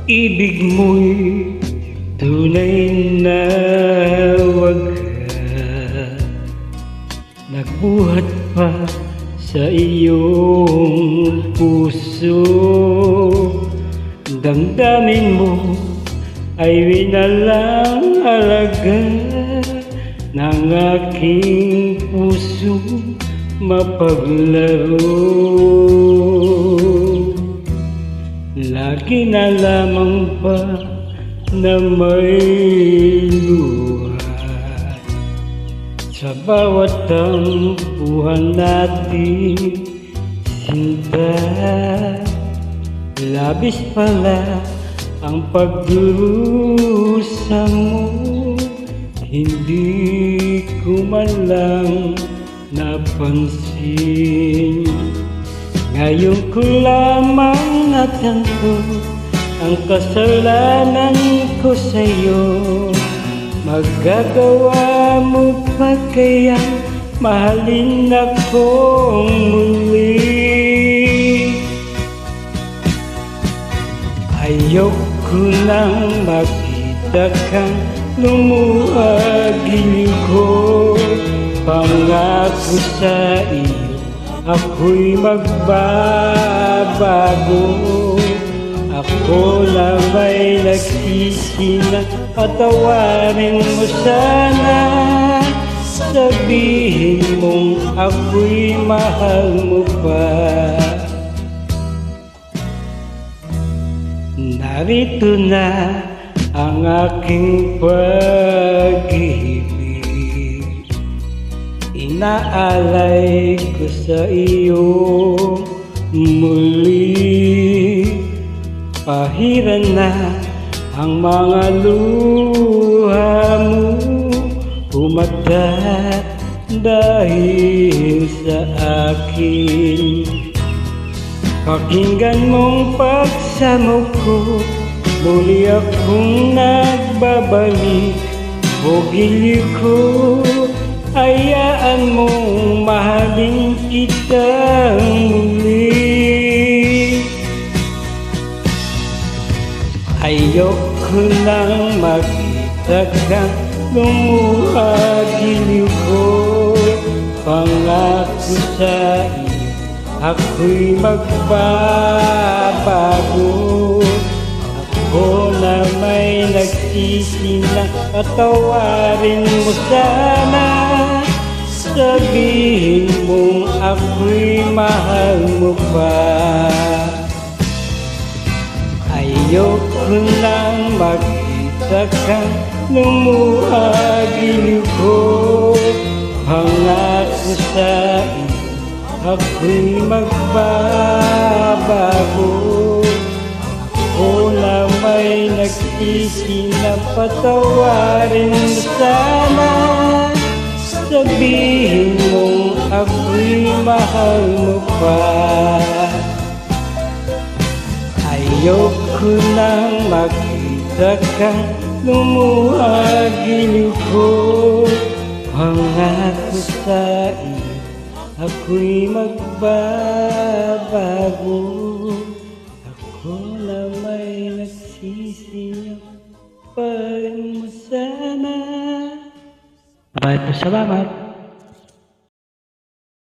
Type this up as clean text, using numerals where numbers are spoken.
Pag-ibig mo'y tunay na wagas, nagbuhat pa sa iyong puso. Damdamin mo ay winalang halaga ng aking puso mapaglaro. Lagi na lamang ba na may luha sa bawat tampuhan natin, sinta. Labis pala ang pagdurusa mo, hindi ko man lang napansin. Ngayon ko lamang natanto ang kasalanan ko sa'yo. Magagawa mo pa kayang mahalin akong muli? Ayoko nang makita kang lumuha, giliw ko. Pangako sa iyo ako'y magbabago. Ako na may nagsisi na patawarin mo sana. Sabihin mong ako'y mahal mo pa. Narito na ang aking pag-ibig, inaalay ko sa iyo muli. Pahiran na ang mga luha mo, umatat dahil sa akin. Pakinggan mong pagsamo ko, muli akong nagbabalik. O giliw ko, hayaan mong mahalin kitang muli. Ayoko nang makita kang lumuha, giliw ko. Pangako sa iyo ako'y magbabago. Ako na may nagsisi na patawarin mo sana. Sabihin mong ako'y mahal mo pa. Ayoko nang makita kang lumuha, giliw ko. Pangako sa iyo ako'y magbabago. Ako na may nagsisi na patawarin mo sana. Sabihin mong ako'y mahal mo pa. Ayoko nang makita kang lumuha, giliw ko. Pangako sa iyo ako'y magbabago. Ako na may nagsisi na patawarin mo sana. Maraming salamat.